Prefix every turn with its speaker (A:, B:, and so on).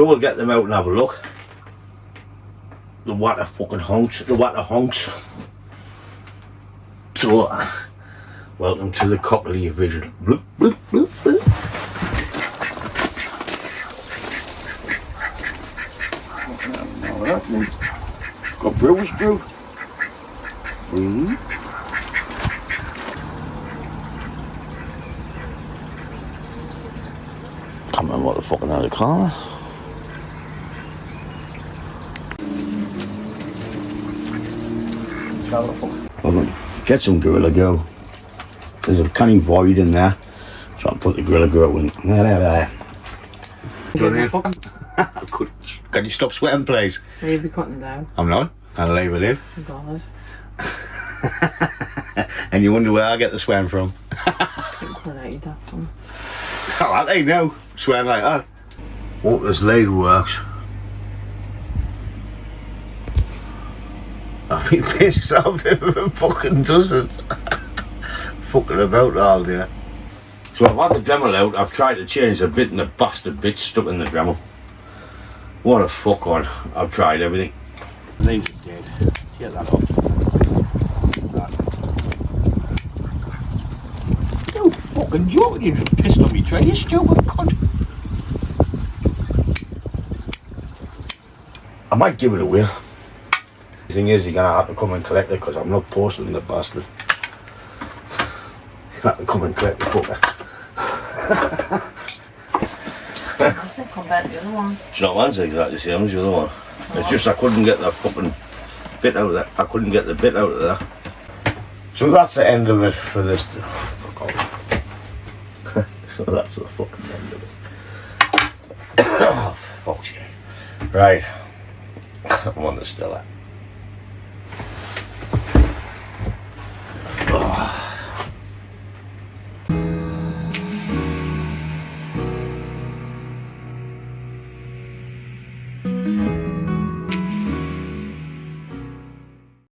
A: So we'll get them out and have a look. The water fucking honks, the water honks. So, welcome to the Cockney Vision. Bloop, bloop, bloop, bloop. Got Brewer's Brew. Can't remember what the fucking hell they call it. I'm gonna get some Gorilla Go. There's a canny void in there, so I'll put the Gorilla Go in. Can you stop sweating, please?
B: Will you be cutting down?
A: I'm not. I'll leave it in.
B: God.
A: And you wonder where I get the swearing from? Oh, I ain't no swearing like that. Hope this ladle works. I mean, pissed off if it fucking doesn't. Fucking about all day. So I've had the Dremel out. I've tried to change the bit and the bastard bit stuck in the Dremel. What a fuck on. I've tried everything. These are dead. Get that off. You fucking joking, you just pissed on me tray, you stupid cunt. I might give it away. The thing is, you're gonna have to come and collect it because I'm not posting the bastard. You have to come and collect the fucker.
B: That's it, come back to the other one.
A: Do you know one's exactly the same as the other one? It's just I couldn't get the fucking bit out of that. I couldn't get the bit out of there. So that's the end of it for this. Fuck off. So that's the fucking end of it. Oh, fuck you. Right. I'm on the Stella.